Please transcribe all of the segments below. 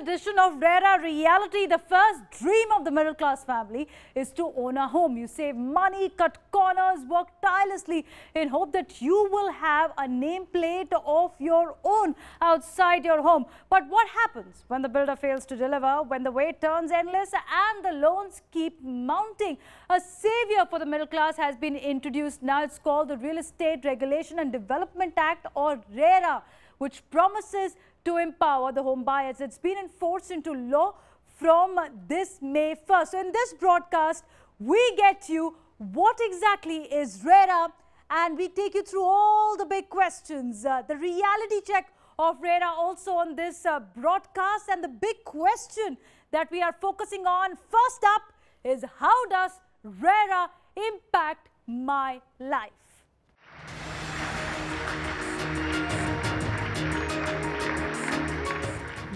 edition of RERA Reality. The first dream of the middle class family is to own a home. You save money, cut corners, work tirelessly in hope that you will have a nameplate of your own outside your home. But what happens when the builder fails to deliver, when the wait turns endless and the loans keep mounting? A savior for the middle class has been introduced now. It's called the Real Estate Regulation and Development Act, or RERA, which promises to empower the home buyers. It's been enforced into law from this May 1st. So in this broadcast, we get you what exactly is RERA, and we take you through all the big questions. The reality check of RERA also on this broadcast, and the big question that we are focusing on first up is, how does RERA impact my life?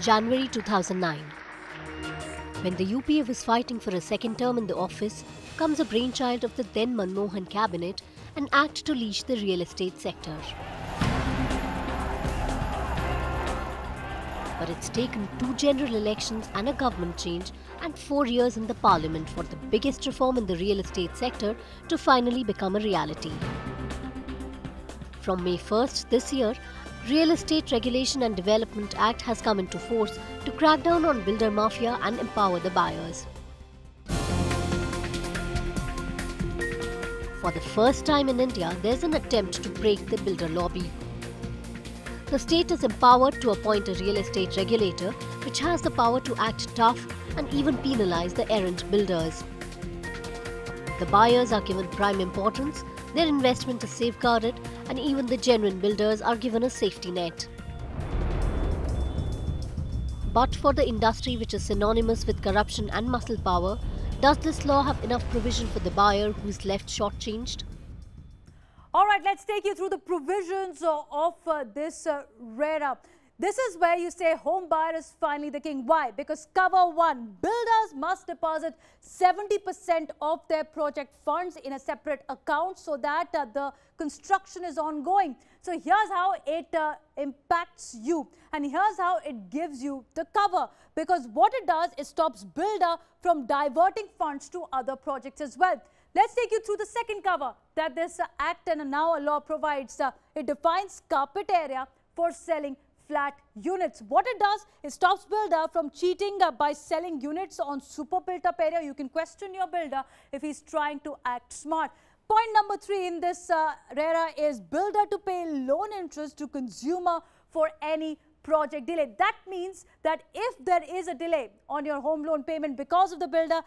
January 2009. When the UPA was fighting for a second term in the office, comes a brainchild of the then Manmohan cabinet, an act to leash the real estate sector. But it's taken 2 general elections and a government change and 4 years in the parliament for the biggest reform in the real estate sector to finally become a reality. From May 1st this year, Real Estate Regulation and Development Act has come into force to crack down on builder mafia and empower the buyers. For the first time in India, there's an attempt to break the builder lobby. The state is empowered to appoint a real estate regulator, which has the power to act tough and even penalize the errant builders. The buyers are given prime importance, their investment is safeguarded, and even the genuine builders are given a safety net. But for the industry, which is synonymous with corruption and muscle power, does this law have enough provision for the buyer who is left shortchanged? All right, let's take you through the provisions of this RERA. This is where you say home buyer is finally the king. Why? Because cover 1, builders must deposit 70% of their project funds in a separate account so that the construction is ongoing. So here's how it impacts you, and here's how it gives you the cover. Because what it does is stops builder from diverting funds to other projects as well. Let's take you through the second cover that this act and now a law provides. It defines carpet area for selling flat units. What it does is stops builder from cheating by selling units on super built up area. You can question your builder if he's trying to act smart. Point number 3 in this RERA is builder to pay loan interest to consumer for any project delay. That means that if there is a delay on your home loan payment because of the builder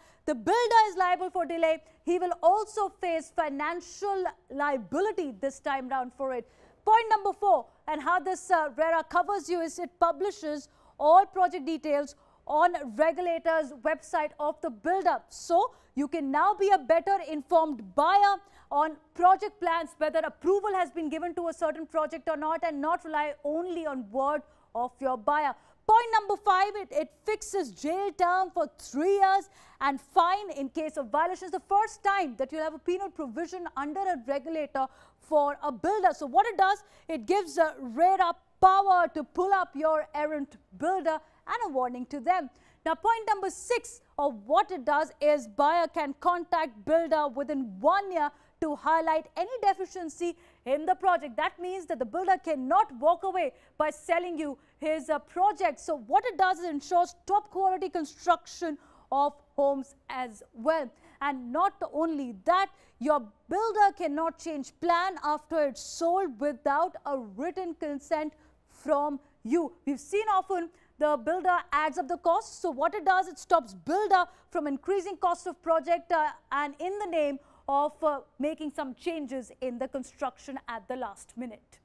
is liable for delay. He will also face financial liability this time round for it. Point number 4, and how this RERA covers you, is it publishes all project details on regulator's website of the builder. So you can now be a better informed buyer on project plans, whether approval has been given to a certain project or not, and not rely only on word of your buyer. Point number 5, it fixes jail term for 3 years and fine in case of violations. The first time that you'll have a penal provision under a regulator for a builder. So what it does, it gives RERA power to pull up your errant builder and a warning to them. Now, point number 6 of what it does is buyer can contact builder within 1 year to highlight any deficiency in the project. That means that the builder cannot walk away by selling you his project. So what it does is ensures top quality construction of homes as well. And not only that, your builder cannot change plan after it's sold without a written consent from you. We've seen often the builder adds up the cost. So what it does, it stops builder from increasing cost of project and in the name of making some changes in the construction at the last minute.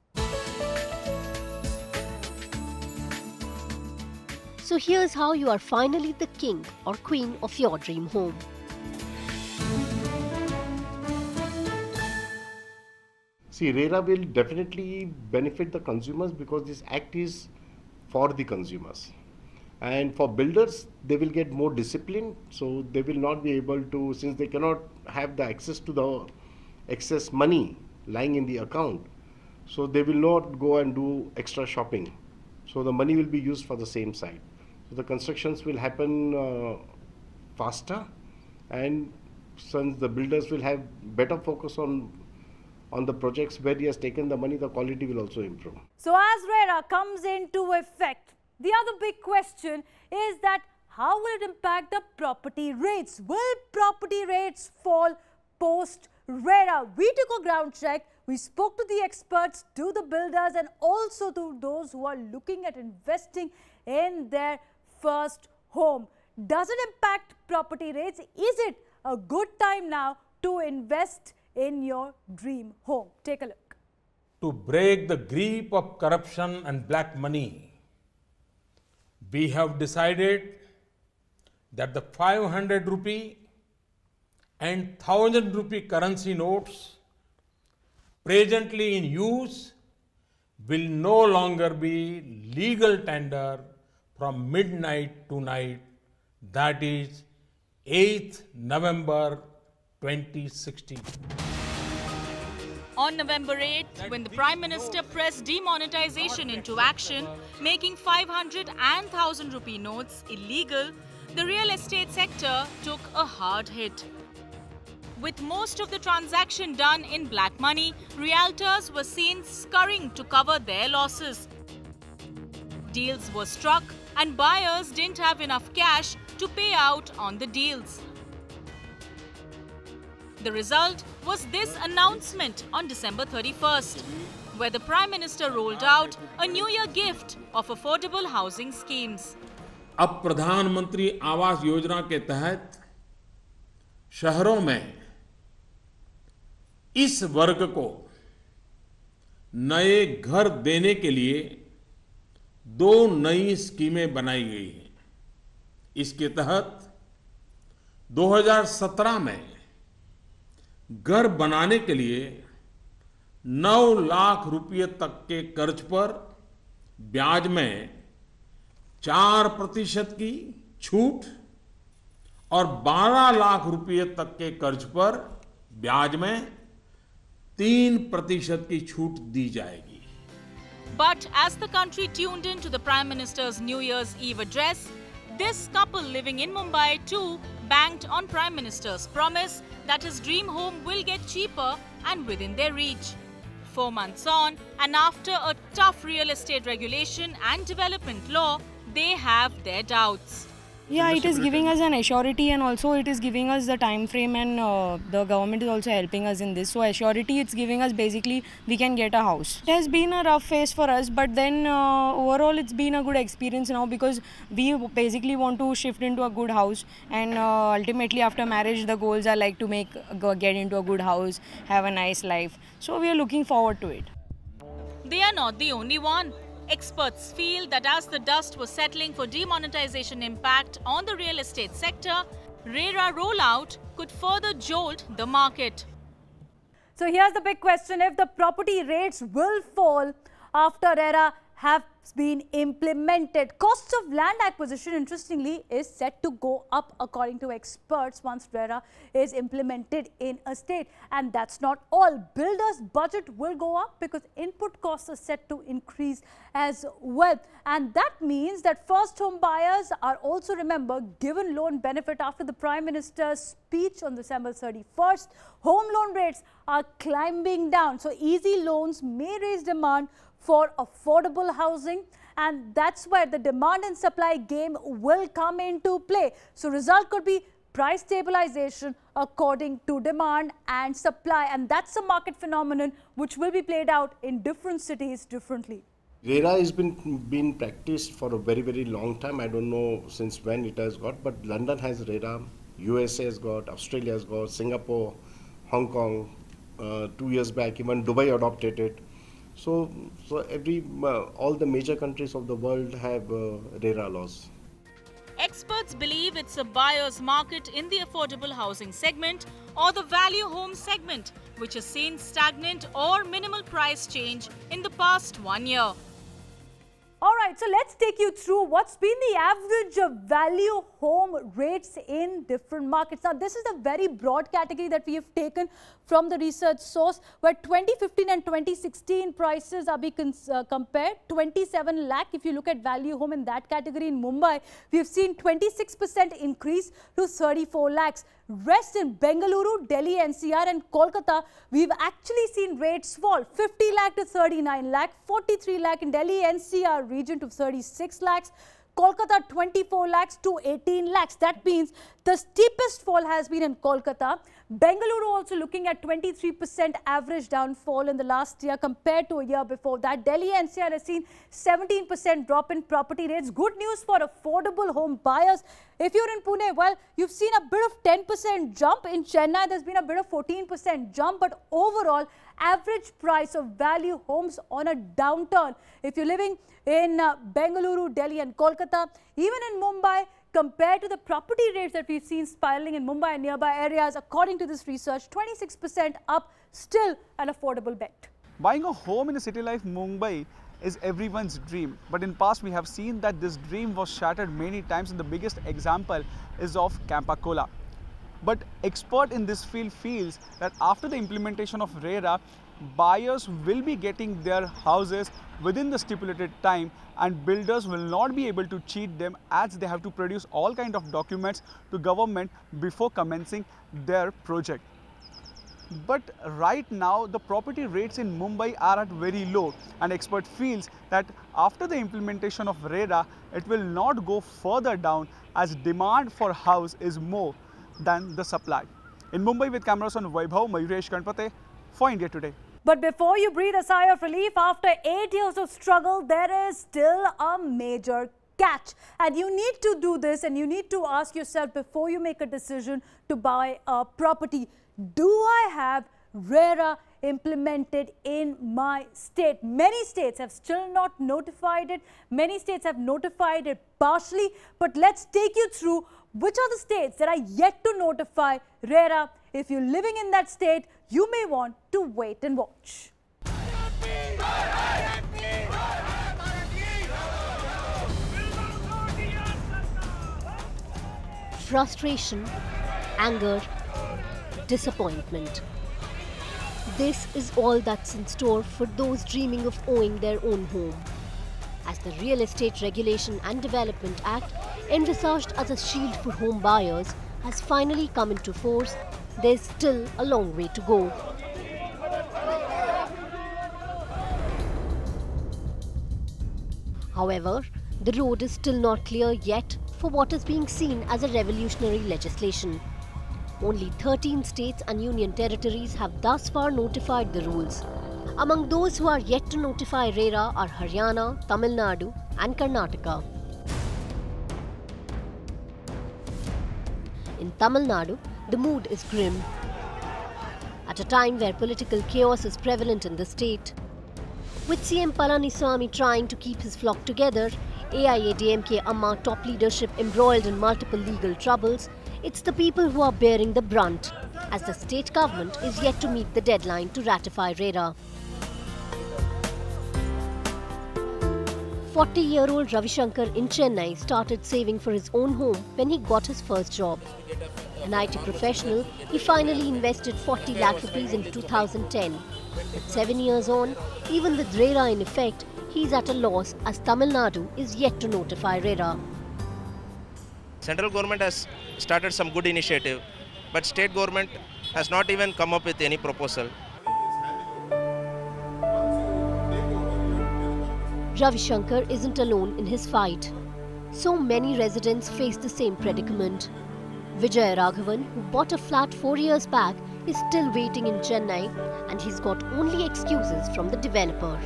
So here's how you are finally the king or queen of your dream home. See, RERA will definitely benefit the consumers because this act is for the consumers. And for builders, they will get more discipline, so they will not be able to, since they cannot have the access to the excess money lying in the account, so they will not go and do extra shopping. So the money will be used for the same side. So the constructions will happen faster, and since the builders will have better focus on the projects where he has taken the money, the quality will also improve. So as RERA comes into effect, the other big question is that how will it impact the property rates? Will property rates fall post RERA? We took a ground check. We spoke to the experts, to the builders, and also to those who are looking at investing in their first home. Does it impact property rates? Is it a good time now to invest in your dream home? Take a look. To break the grip of corruption and black money, we have decided that the 500 rupee and 1000 rupee currency notes presently in use will no longer be legal tender from midnight to night, that is 8th November 2016. On November 8th, when the Prime Minister pressed demonetization into action, making 500 and 1000 rupee notes illegal, the real estate sector took a hard hit. With most of the transaction done in black money, realtors were seen scurrying to cover their losses. Deals were struck and buyers didn't have enough cash to pay out on the deals. The result was this announcement on December 31st, where the Prime Minister rolled out a New Year gift of affordable housing schemes. अब प्रधानमंत्री आवास योजना के तहत शहरों में इस वर्ग को नए घर देने के लिए 2 नई स्कीमें बनाई गई हैं। इसके तहत 2017 में घर बनाने के लिए 9 लाख रुपये तक के कर्ज पर ब्याज में 4% की छूट और 12 लाख रुपये तक के कर्ज पर ब्याज में 3% की छूट दी जाएगी। But as the country tuned in to the Prime Minister's New Year's Eve address, this couple living in Mumbai too banked on Prime Minister's promise that his dream home will get cheaper and within their reach. 4 months on, and after a tough real estate regulation and development law, they have their doubts. Yeah, it is giving us an assurity, and also it is giving us the time frame, and the government is also helping us in this. So assurity, it's giving us basically we can get a house. It has been a rough phase for us, but then overall it's been a good experience now, because we basically want to shift into a good house, and ultimately after marriage the goals are like to get into a good house, have a nice life. So we are looking forward to it. They are not the only one. Experts feel that as the dust was settling for demonetization impact on the real estate sector, RERA rollout could further jolt the market. So here's the big question: if the property rates will fall after RERA have been implemented. Costs of land acquisition, interestingly, is set to go up according to experts once RERA is implemented in a state. And that's not all. Builders' budget will go up because input costs are set to increase as well. And that means that first home buyers are also, remember, given loan benefit after the Prime Minister's speech on December 31st. Home loan rates are climbing down. So easy loans may raise demand for affordable housing, and that's where the demand and supply game will come into play. So result could be price stabilization according to demand and supply, and that's a market phenomenon which will be played out in different cities differently. RERA has been practiced for a very, very long time. I don't know since when it has got, but London has RERA, USA has got, Australia has got, Singapore, Hong Kong, 2 years back even Dubai adopted it. So all the major countries of the world have RERA laws. Experts believe it's a buyer's market in the affordable housing segment or the value home segment, which has seen stagnant or minimal price change in the past 1 year. All right, so let's take you through what's been the average value home rates in different markets. Now, this is a very broad category that we have taken from the research source, where 2015 and 2016 prices are being compared. 27 lakh, if you look at value home in that category in Mumbai, we have seen 26% increase to 34 lakhs. Rest in Bengaluru, Delhi NCR and Kolkata, we've actually seen rates fall 50 lakh to 39 lakh, 43 lakh in Delhi NCR region to 36 lakhs, Kolkata 24 lakhs to 18 lakhs. That means the steepest fall has been in Kolkata. Bengaluru also looking at 23% average downfall in the last year compared to a year before that. Delhi NCR has seen 17% drop in property rates. Good news for affordable home buyers. If you're in Pune, well, you've seen a bit of 10% jump. In Chennai, there's been a bit of 14% jump, but overall, average price of value homes on a downturn. If you're living in Bengaluru, Delhi and Kolkata, even in Mumbai, compared to the property rates that we've seen spiraling in Mumbai and nearby areas, according to this research, 26% up, still an affordable bet. Buying a home in a city like Mumbai is everyone's dream. But in past, we have seen that this dream was shattered many times, and the biggest example is of Campacola. But expert in this field feels that after the implementation of RERA, buyers will be getting their houses within the stipulated time, and builders will not be able to cheat them, as they have to produce all kind of documents to government before commencing their project. But right now, the property rates in Mumbai are at very low, and expert feels that after the implementation of RERA, it will not go further down, as demand for house is more than the supply. In Mumbai, with cameras on Vaibhav, Mayuresh Ganpate for India Today. But before you breathe a sigh of relief, after 8 years of struggle, there is still a major catch. And you need to do this, and you need to ask yourself before you make a decision to buy a property, do I have RERA implemented in my state? Many states have still not notified it. Many states have notified it partially. But let's take you through which are the states that are yet to notify RERA. If you're living in that state, you may want to wait and watch. Frustration, anger, disappointment. This is all that's in store for those dreaming of owning their own home. As the Real Estate Regulation and Development Act, envisaged as a shield for home buyers, has finally come into force, there's still a long way to go. However, the road is still not clear yet for what is being seen as a revolutionary legislation. Only 13 states and union territories have thus far notified the rules. Among those who are yet to notify RERA are Haryana, Tamil Nadu and Karnataka. In Tamil Nadu, the mood is grim. At a time where political chaos is prevalent in the state, with CM Palaniswamy trying to keep his flock together, AIADMK Amma top leadership embroiled in multiple legal troubles, it's the people who are bearing the brunt, as the state government is yet to meet the deadline to ratify RERA. 40-year-old Ravi Shankar in Chennai started saving for his own home when he got his first job. An IT professional, he finally invested 40 lakh rupees in 2010. But 7 years on, even with RERA in effect, he's at a loss as Tamil Nadu is yet to notify RERA. Central government has started some good initiative, but state government has not even come up with any proposal. Ravi Shankar isn't alone in his fight. So many residents face the same predicament. Vijay Raghavan, who bought a flat 4 years back, is still waiting in Chennai, and he's got only excuses from the developer.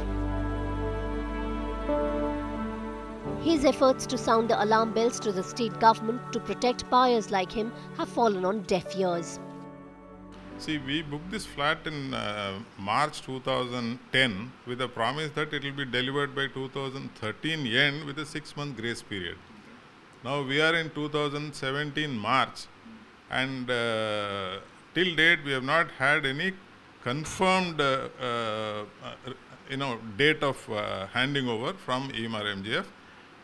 His efforts to sound the alarm bells to the state government to protect buyers like him have fallen on deaf ears. See, we booked this flat in March 2010 with a promise that it will be delivered by 2013 end with a 6-month grace period. Now we are in 2017 March, and till date we have not had any confirmed date of handing over from EMR MGF.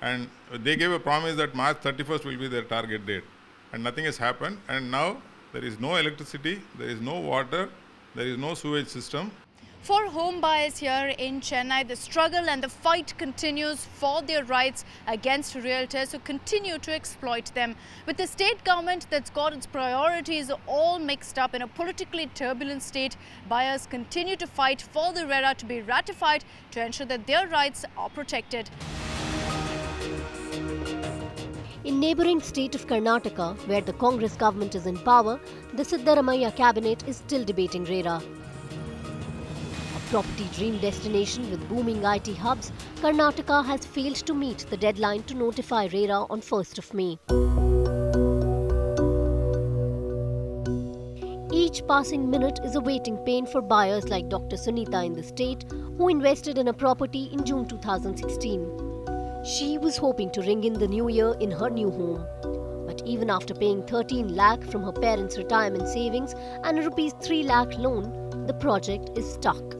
and they gave a promise that March 31st will be their target date, and nothing has happened, and now there is no electricity, there is no water, there is no sewage system. For home buyers here in Chennai, the struggle and the fight continues for their rights against realtors who continue to exploit them. With the state government that's got its priorities all mixed up in a politically turbulent state, buyers continue to fight for the RERA to be ratified to ensure that their rights are protected. In neighbouring state of Karnataka, where the Congress government is in power, the Siddaramaiah cabinet is still debating RERA. Property dream destination with booming IT hubs, Karnataka has failed to meet the deadline to notify RERA on 1st of May. Each passing minute is a waiting pain for buyers like Dr. Sunita in the state, who invested in a property in June 2016. She was hoping to ring in the new year in her new home. But even after paying 13 lakh from her parents' retirement savings and a rupees 3 lakh loan, the project is stuck.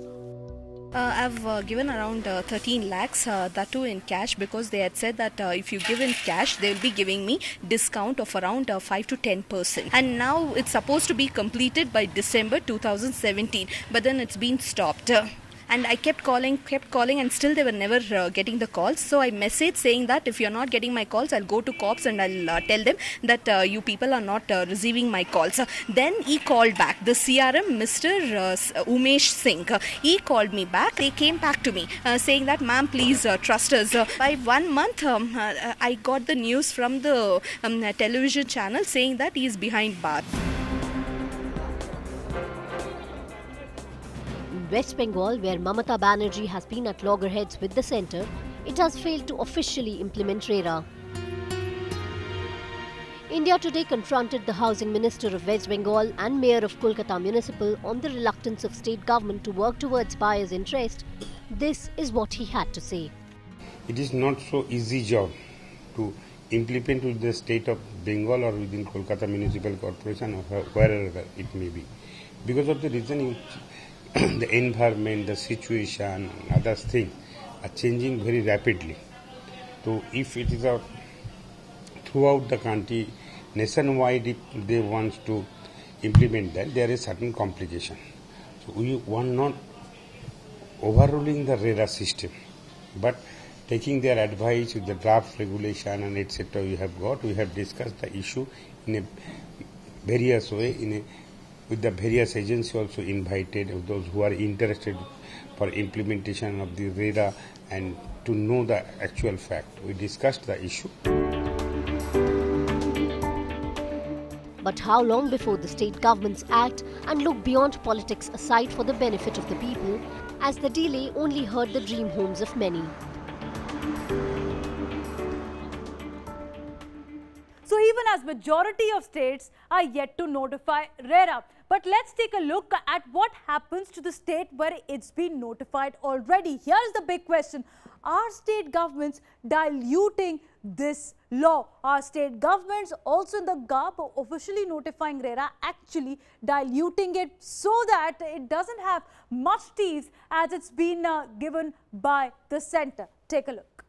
I've given around 13 lakhs, that too in cash, because they had said that if you give in cash, they will be giving me discount of around 5 to 10%. And now it's supposed to be completed by December 2017, but then it's been stopped. And I kept calling, and still they were never getting the calls. So I messaged saying that if you're not getting my calls, I'll go to cops and I'll tell them that you people are not receiving my calls. Then he called back, the CRM, Mr. Umesh Singh. He called me back. They came back to me saying that, ma'am, please trust us. By 1 month, I got the news from the television channel saying that he is behind bars. West Bengal, where Mamata Banerjee has been at loggerheads with the centre, it has failed to officially implement RERA. India Today confronted the Housing Minister of West Bengal and Mayor of Kolkata Municipal on the reluctance of state government to work towards buyers' interest. This is what he had to say. It is not so easy job to implement with the state of Bengal or within Kolkata Municipal Corporation or wherever it may be. Because of the reason the environment, the situation, other things are changing very rapidly. So if it is throughout the country, nationwide, if they want to implement that, there is certain complication. So we want not overruling the RERA system, but taking their advice with the draft regulation and etc. we have discussed the issue in a various way, with the various agencies also invited, those who are interested for implementation of the RERA and to know the actual fact. We discussed the issue. But how long before the state governments act and look beyond politics aside for the benefit of the people, as the delay only hurt the dream homes of many? So even as majority of states are yet to notify RERA. But let's take a look at what happens to the state where it's been notified already. Here's the big question. Are state governments diluting this law? Are state governments also in the garb of officially notifying RERA actually diluting it so that it doesn't have much teeth as it's been given by the centre? Take a look.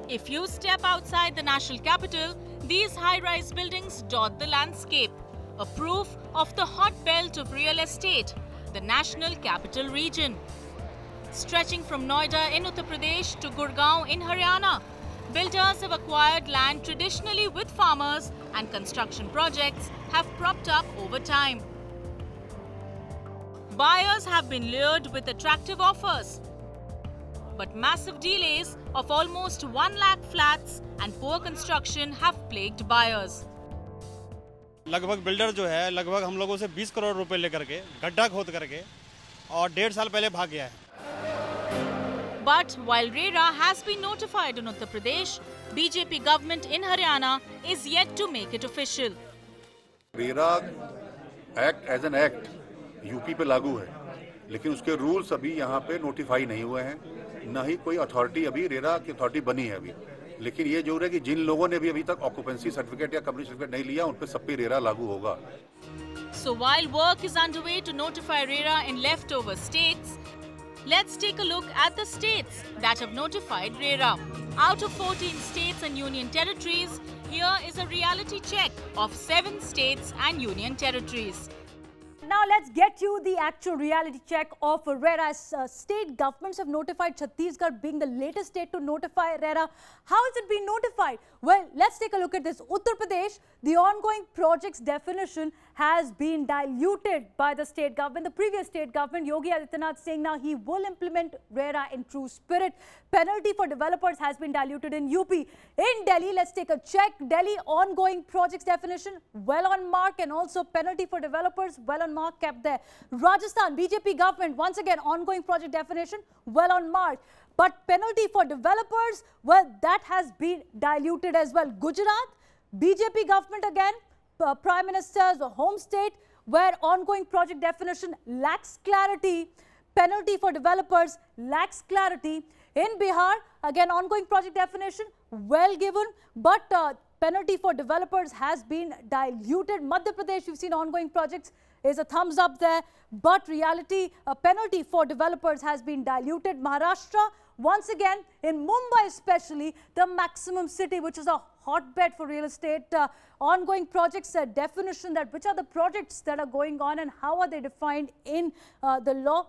If you step outside the national capital, these high-rise buildings dot the landscape. A proof of the hot belt of real estate, the National Capital Region. Stretching from Noida in Uttar Pradesh to Gurgaon in Haryana, builders have acquired land traditionally with farmers and construction projects have propped up over time. Buyers have been lured with attractive offers, but massive delays of almost 1 lakh flats and poor construction have plagued buyers. लगभग builder जो है लगभग हम लोगों से 20 करोड़ रुपए लेकर के गड्ढा खोद करके और 1.5 साल पहले भाग गया है. But while RERA has been notified in Uttar Pradesh, BJP government in Haryana is yet to make it official. RERA act as an act UP पे लागू है, लेकिन उसके रूल्स अभी यहाँ पे नोटिफाई नहीं हुए हैं, न ही कोई अथॉरिटी अभी RERA की अथॉरिटी बनी है अभी. लेकिन ये जरूर है कि जिन लोगों ने भी अभी तक ऑक्यूपेंसी सर्टिफिकेट या कंपनी सर्टिफिकेट नहीं लिया, उन पे सब पे RERA लागू होगा. So while work is underway to notify RERA in leftover states, Let's take a look at the states that have notified RERA. Out of 14 states and union territories, here is a reality check of 7 states and union territories. Now let's get you the actual reality check of RERA. State governments have notified Chhattisgarh being the latest state to notify RERA. How has it been notified? Well, let's take a look at this. Uttar Pradesh, the ongoing project's definition has been diluted by the state government. The previous state government, Yogi Adityanath, saying now he will implement RERA in true spirit. Penalty for developers has been diluted in UP. In Delhi, let's take a check. Delhi ongoing projects definition well on mark, and also penalty for developers well on mark kept there. Rajasthan, BJP government, once again ongoing project definition well on mark. But penalty for developers, well, that has been diluted as well. Gujarat, BJP government again, Prime Minister's home state, where ongoing project definition lacks clarity. Penalty for developers lacks clarity. In Bihar, again ongoing project definition well given, but penalty for developers has been diluted. Madhya Pradesh, we've seen ongoing projects is a thumbs up there, but reality, a penalty for developers has been diluted. Maharashtra, once again, in Mumbai especially, the maximum city, which is a hotbed for real estate, ongoing projects definition, that which are the projects that are going on and how are they defined in the law.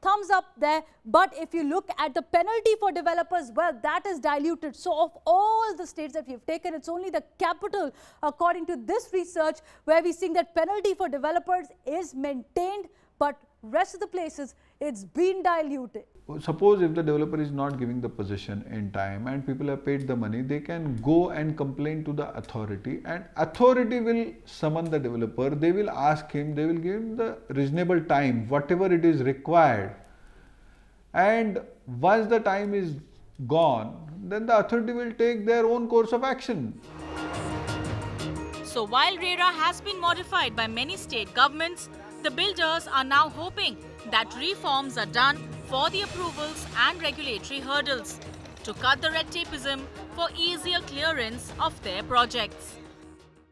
Thumbs up there. But if you look at the penalty for developers, well, that is diluted. So of all the states that we've taken, it's only the capital, according to this research, where we're seeing that penalty for developers is maintained, but rest of the places, it's been diluted. Suppose if the developer is not giving the possession in time and people have paid the money, they can go and complain to the authority, and authority will summon the developer. They will ask him, they will give him the reasonable time, whatever it is required. And once the time is gone, then the authority will take their own course of action. So while RERA has been modified by many state governments, the builders are now hoping that reforms are done for the approvals and regulatory hurdles to cut the red tapeism for easier clearance of their projects.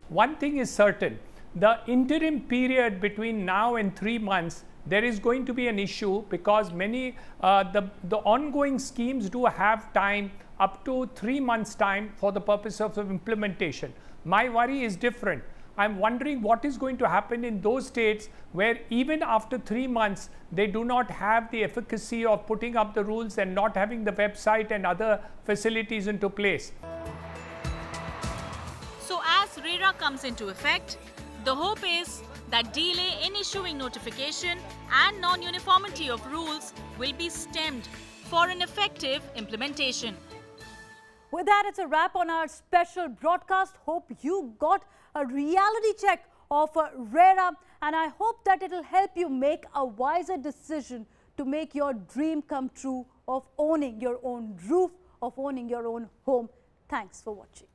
One thing is certain, the interim period between now and 3 months, there is going to be an issue because many, the ongoing schemes do have time up to 3 months time for the purpose of implementation. My worry is different. I'm wondering what is going to happen in those states where even after 3 months, they do not have the efficacy of putting up the rules and not having the website and other facilities into place. So as RERA comes into effect, the hope is that delay in issuing notification and non-uniformity of rules will be stemmed for an effective implementation. With that, it's a wrap on our special broadcast. Hope you got a reality check of RERA, and I hope that it will help you make a wiser decision to make your dream come true of owning your own roof, of owning your own home. Thanks for watching.